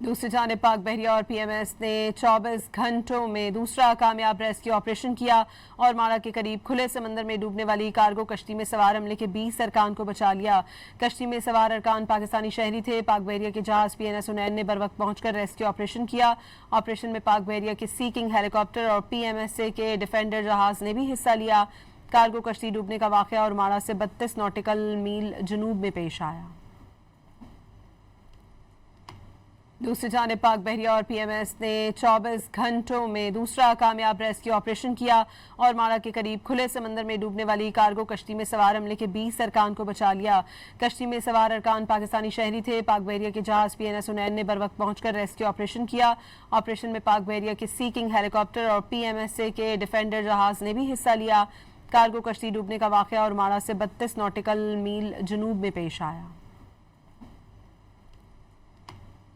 दूसरी जानिब पाक बहरिया और पीएमएस ने 24 घंटों में दूसरा कामयाब रेस्क्यू ऑपरेशन किया और माड़ा के करीब खुले समंदर में डूबने वाली कार्गो कश्ती में सवार अमले के 20 अरकान को बचा लिया। कश्ती में सवार अरकान पाकिस्तानी शहरी थे। पाक बहरिया के जहाज PNS उनैन ने बर वक्त पहुंचकर रेस्क्यू ऑपरेशन किया। ऑपरेशन में पाक बहरिया के सीकिंग हेलीकॉप्टर और PMSA के डिफेंडर जहाज ने भी हिस्सा लिया। कार्गो कश्ती डूबने का वाकया और माड़ा से 32 नॉटिकल मील जनूब में पेश आया। दूसरी जानिब पाक बहरिया और पीएमएस ने 24 घंटों में दूसरा कामयाब रेस्क्यू ऑपरेशन किया और माड़ा के करीब खुले समंदर में डूबने वाली कार्गो कश्ती में सवार अमले के 20 अरकान को बचा लिया। कश्ती में सवार अरकान पाकिस्तानी शहरी थे। पाक बहरिया के जहाज PNS उनैन ने बर वक्त पहुंचकर रेस्क्यू ऑपरेशन किया। ऑपरेशन में पाक बहरिया के सीकिंग हेलीकॉप्टर और PMSA के डिफेंडर जहाज ने भी हिस्सा लिया। कार्गो कश्ती डूबने का वाकया और माड़ा से 32 नॉटिकल मील जनूब में पेश आया।